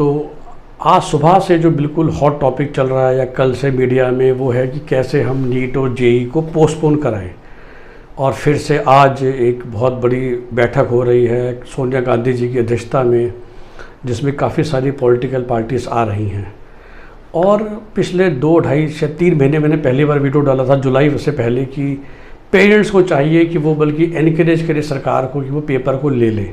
तो आज सुबह से जो बिल्कुल हॉट टॉपिक चल रहा है या कल से मीडिया में, वो है कि कैसे हम नीट और जेई को पोस्टपोन कराएं। और फिर से आज एक बहुत बड़ी बैठक हो रही है सोनिया गांधी जी की अध्यक्षता में, जिसमें काफ़ी सारी पॉलिटिकल पार्टीज आ रही हैं। और पिछले 2 ढाई 3 महीने मैंने पहली बार वीडियो डाला था जुलाई से पहले कि पेरेंट्स को चाहिए कि वो बल्कि एनकरेज करे सरकार को कि वो पेपर को ले ले।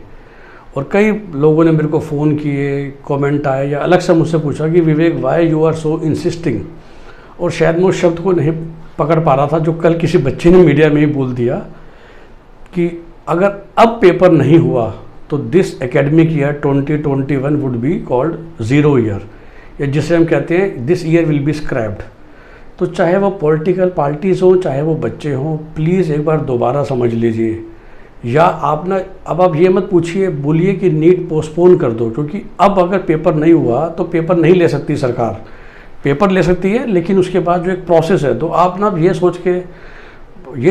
और कई लोगों ने मेरे को फ़ोन किए, कमेंट आए या अलग से मुझसे पूछा कि Vivek why you are so insisting. और शायद मैं उस शब्द को नहीं पकड़ पा रहा था जो कल किसी बच्चे ने मीडिया में ही बोल दिया कि अगर अब पेपर नहीं हुआ तो this academic year 2021 would be called zero year, या जिसे हम कहते हैं this year will be scraped. तो चाहे वो पॉलिटिकल पार्टीज़ हों, चाहे वो बच्चे हों, प्लीज़ एक बार दोबारा समझ लीजिए। या आप ना, अब आप ये मत पूछिए, बोलिए कि नीट पोस्टपोन कर दो, क्योंकि अब अगर पेपर नहीं हुआ तो पेपर नहीं ले सकती सरकार। पेपर ले सकती है लेकिन उसके बाद जो एक प्रोसेस है, तो आप ना ये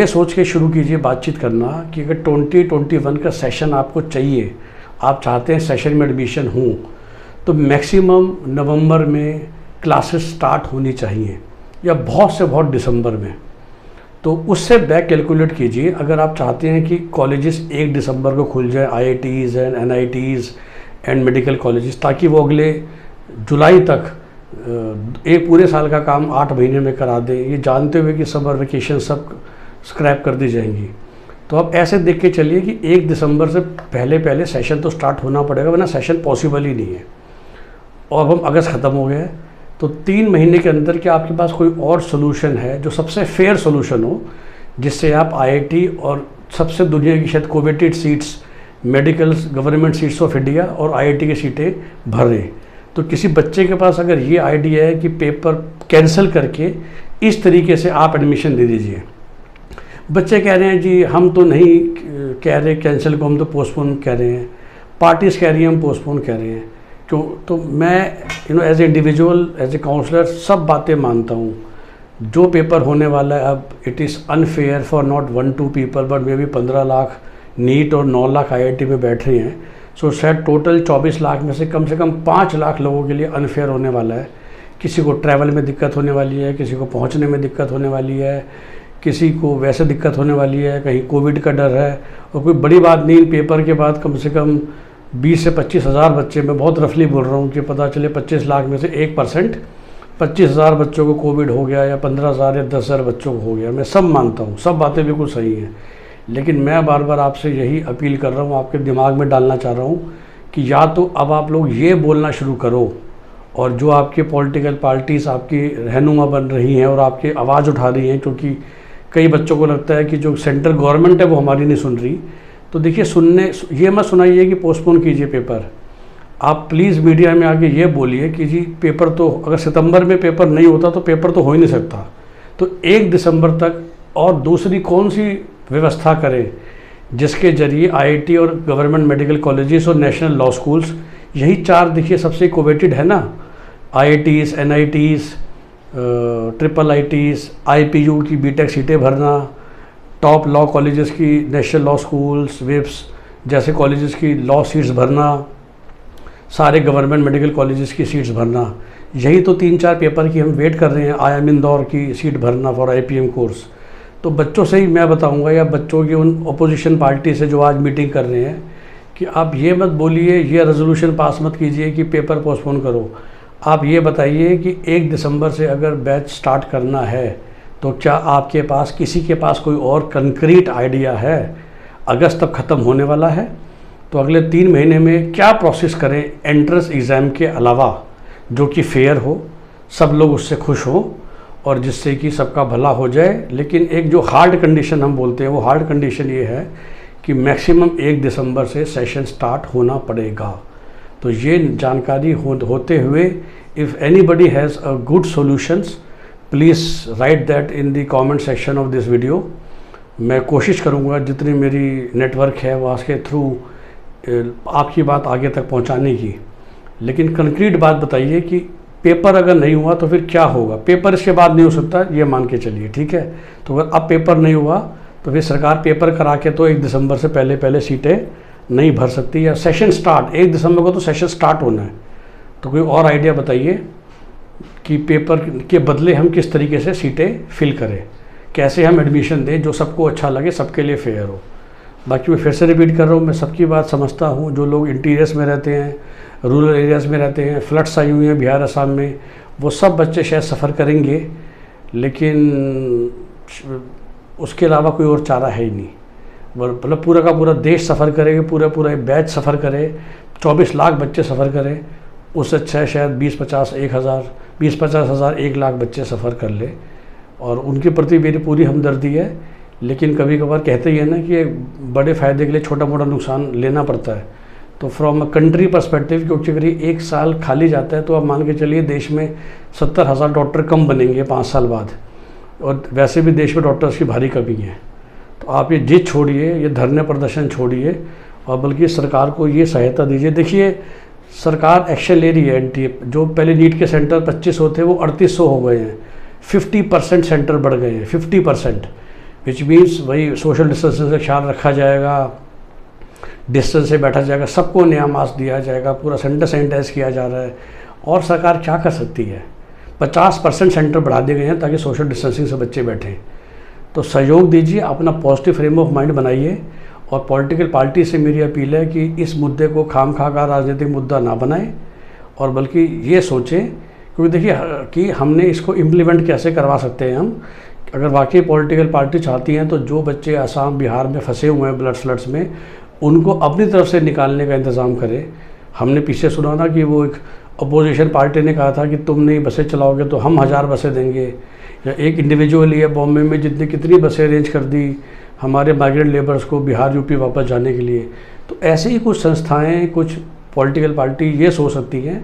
सोच के शुरू कीजिए बातचीत करना कि अगर 2021 का सेशन आपको चाहिए, आप चाहते हैं सेशन में एडमिशन हो, तो मैक्सिमम नवंबर में क्लासेस स्टार्ट होनी चाहिए या बहुत से बहुत दिसंबर में। तो उससे बैक कैलकुलेट कीजिए। अगर आप चाहते हैं कि कॉलेजेस 1 दिसंबर को खुल जाए, IITs and NITs and medical colleges, ताकि वो अगले जुलाई तक एक पूरे साल का काम 8 महीने में करा दें, ये जानते हुए कि समर वेकेशन सब स्क्रैप कर दी जाएंगी। तो आप ऐसे देख के चलिए कि 1 दिसंबर से पहले सेशन तो स्टार्ट होना पड़ेगा, वरना सेशन पॉसिबल ही नहीं है। और अब हम अगस्त ख़त्म हो गया है, तो 3 महीने के अंदर क्या आपके पास कोई और सोल्यूशन है जो सबसे फेयर सोल्यूशन हो, जिससे आप IIT और सबसे दुनिया की शायद coveted seats, medical government seats of India और IIT की सीटें भर रहे। तो किसी बच्चे के पास अगर ये आइडिया है कि पेपर कैंसिल करके इस तरीके से आप एडमिशन दे दीजिए। बच्चे कह रहे हैं जी हम तो नहीं कह रहे कैंसिल को, हम तो पोस्टपोन कह रहे हैं, पार्टीज़ कह रही हैं हम पोस्टपोन कह रहे हैं। क्यों? तो मैं as a individual, as a counsellor सब बातें मानता हूँ। जो पेपर होने वाला है अब, it is unfair for not 1-2 people but may be 15 lakh NEET और 9 लाख IIT में बैठ रही हैं। सो शायद टोटल 24 लाख में से कम 5 लाख लोगों के लिए अनफेयर होने वाला है। किसी को ट्रैवल में दिक्कत होने वाली है, किसी को पहुँचने में दिक्कत होने वाली है, किसी को वैसे दिक्कत होने वाली है, कहीं कोविड का डर है। और कोई बड़ी बात नहीं, पेपर के बाद कम से कम 20 से 25 हज़ार बच्चे, मैं बहुत रफली बोल रहा हूँ कि पता चले 25 लाख में से 1% 25 हज़ार बच्चों को कोविड हो गया या 15 हज़ार या 10 हज़ार बच्चों को हो गया। मैं सब मानता हूँ, सब बातें बिल्कुल सही हैं, लेकिन मैं बार बार आपसे यही अपील कर रहा हूँ, आपके दिमाग में डालना चाह रहा हूँ कि या तो अब आप लोग ये बोलना शुरू करो, और जो आपके पॉलिटिकल पार्टीज़ आपकी रहनुमा बन रही हैं और आपकी आवाज़ उठा रही हैं, क्योंकि कई बच्चों को लगता है कि जो सेंट्रल गवर्नमेंट है वो हमारी नहीं सुन रही। तो देखिए, ये मत सुनाइए कि पोस्टपोन कीजिए पेपर। आप प्लीज़ मीडिया में आके ये बोलिए कि जी पेपर तो, अगर सितंबर में पेपर नहीं होता तो पेपर तो हो ही नहीं सकता, तो 1 दिसंबर तक और दूसरी कौन सी व्यवस्था करें जिसके जरिए IIT और गवर्नमेंट मेडिकल कॉलेजेस और नेशनल लॉ स्कूल्स, यही 4 देखिए सबसे कोवेटेड है ना, IITs, NITs, IIITs, IPU की BTech सीटें भरना, टॉप लॉ कॉलेजेस की, नेशनल लॉ स्कूल्स, विप्स जैसे कॉलेजेस की लॉ सीट्स भरना, सारे गवर्नमेंट मेडिकल कॉलेजेस की सीट्स भरना, यही तो 3-4 पेपर की हम वेट कर रहे हैं। IIM इंदौर की सीट भरना फॉर IPM कोर्स। तो बच्चों से ही मैं बताऊंगा, या बच्चों की उन अपोजिशन पार्टी से जो आज मीटिंग कर रहे हैं, कि आप ये मत बोलिए, ये रेजोल्यूशन पास मत कीजिए कि पेपर पोस्टपोन करो। आप ये बताइए कि 1 दिसंबर से अगर बैच स्टार्ट करना है तो क्या आपके पास, किसी के पास कोई और कंक्रीट आइडिया है? अगस्त तक ख़त्म होने वाला है, तो अगले 3 महीने में क्या प्रोसेस करें एंट्रेंस एग्ज़ाम के अलावा, जो कि फेयर हो, सब लोग उससे खुश हों और जिससे कि सबका भला हो जाए। लेकिन एक जो हार्ड कंडीशन हम बोलते हैं, वो हार्ड कंडीशन ये है कि मैक्सिमम 1 दिसंबर से सेशन स्टार्ट होना पड़ेगा। तो ये जानकारी होते हुए, if anybody has a good solutions, please write that in the comment section of this video. मैं कोशिश करूँगा जितनी मेरी नेटवर्क है वहाँ के थ्रू आपकी बात आगे तक पहुँचाने की। लेकिन कंक्रीट बात बताइए कि पेपर अगर नहीं हुआ तो फिर क्या होगा? पेपर इसके बाद नहीं हो सकता, ये मान के चलिए, ठीक है। तो अगर अब पेपर नहीं हुआ तो फिर सरकार पेपर करा के तो 1 दिसंबर से पहले सीटें नहीं भर सकती, या सेशन स्टार्ट 1 दिसंबर को तो सेशन स्टार्ट होना है, तो कोई और आइडिया बताइए कि पेपर के बदले हम किस तरीके से सीटें फिल करें, कैसे हम एडमिशन दें जो सबको अच्छा लगे, सबके लिए फेयर हो। बाकी मैं फिर से रिपीट कर रहा हूँ, मैं सबकी बात समझता हूँ। जो लोग इंटीरियर्स में रहते हैं, रूरल एरियाज़ में रहते हैं, फ्लड्स आई हुई हैं बिहार असम में, वो सब बच्चे शायद सफ़र करेंगे, लेकिन उसके अलावा कोई और चारा है ही नहीं। मतलब पूरा का पूरा देश सफ़र करेगा, पूरा बैच सफ़र करे, 24 लाख बच्चे सफ़र करें, उससे अच्छा है शायद 20-50 हज़ार 1 लाख बच्चे सफ़र कर ले। और उनके प्रति मेरी पूरी हमदर्दी है, लेकिन कभी कभार कहते ही है ना कि बड़े फ़ायदे के लिए छोटा मोटा नुकसान लेना पड़ता है। तो फ्रॉम अ कंट्री पर्सपेक्टिव, क्योंकि अगर ये 1 साल खाली जाता है तो आप मान के चलिए देश में 70,000 डॉक्टर कम बनेंगे 5 साल बाद, और वैसे भी देश में डॉक्टर्स की भारी कमी है। तो आप ये जिद छोड़िए, ये धरने प्रदर्शन छोड़िए, और बल्कि सरकार को ये सहायता दीजिए। देखिए सरकार एक्शन ले रही है। एनटीए जो पहले नीट के सेंटर 2500 थे वो 3800 हो गए हैं, 50% सेंटर बढ़ गए हैं, 50%, विच मीन्स वही सोशल डिस्टेंसिंग का ख्याल रखा जाएगा, डिस्टेंस से बैठा जाएगा, सबको नया मास्क दिया जाएगा, पूरा सेंटर सैनिटाइज किया जा रहा है। और सरकार क्या कर सकती है, 50% सेंटर बढ़ा दिए गए हैं ताकि सोशल डिस्टेंसिंग से बच्चे बैठें। तो सहयोग दीजिए, अपना पॉजिटिव फ्रेम ऑफ माइंड बनाइए, और पॉलिटिकल पार्टी से मेरी अपील है कि इस मुद्दे को खामखा का राजनीतिक मुद्दा ना बनाएं, और बल्कि ये सोचें, क्योंकि देखिए कि हमने इसको इम्प्लीमेंट कैसे करवा सकते हैं हम। अगर वाकई पॉलिटिकल पार्टी चाहती हैं तो जो बच्चे असम बिहार में फंसे हुए हैं ब्लड फ्लड्स में, उनको अपनी तरफ से निकालने का इंतज़ाम करें। हमने पीछे सुना ना कि वो एक अपोजिशन पार्टी ने कहा था कि तुम नहीं बसें चलाओगे तो हम 1000 बसें देंगे, या एक इंडिविजुअली है बॉम्बे में जितनी कितनी बसें अरेंज कर दी हमारे माइग्रेंट लेबर्स को बिहार यूपी वापस जाने के लिए। तो ऐसे ही कुछ संस्थाएं, कुछ पॉलिटिकल पार्टी ये सोच सकती हैं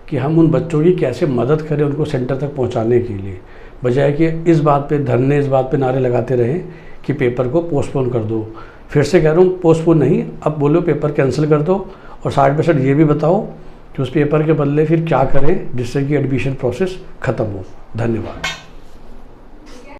कि हम उन बच्चों की कैसे मदद करें उनको सेंटर तक पहुंचाने के लिए, बजाय कि इस बात पे धरने, इस बात पे नारे लगाते रहें कि पेपर को पोस्टपोन कर दो। फिर से कह रहा हूँ, पोस्टपोन नहीं, अब बोलो पेपर कैंसिल कर दो, और 60% ये भी बताओ कि उस पेपर के बदले फिर क्या करें जिससे कि एडमिशन प्रोसेस ख़त्म हो। धन्यवाद।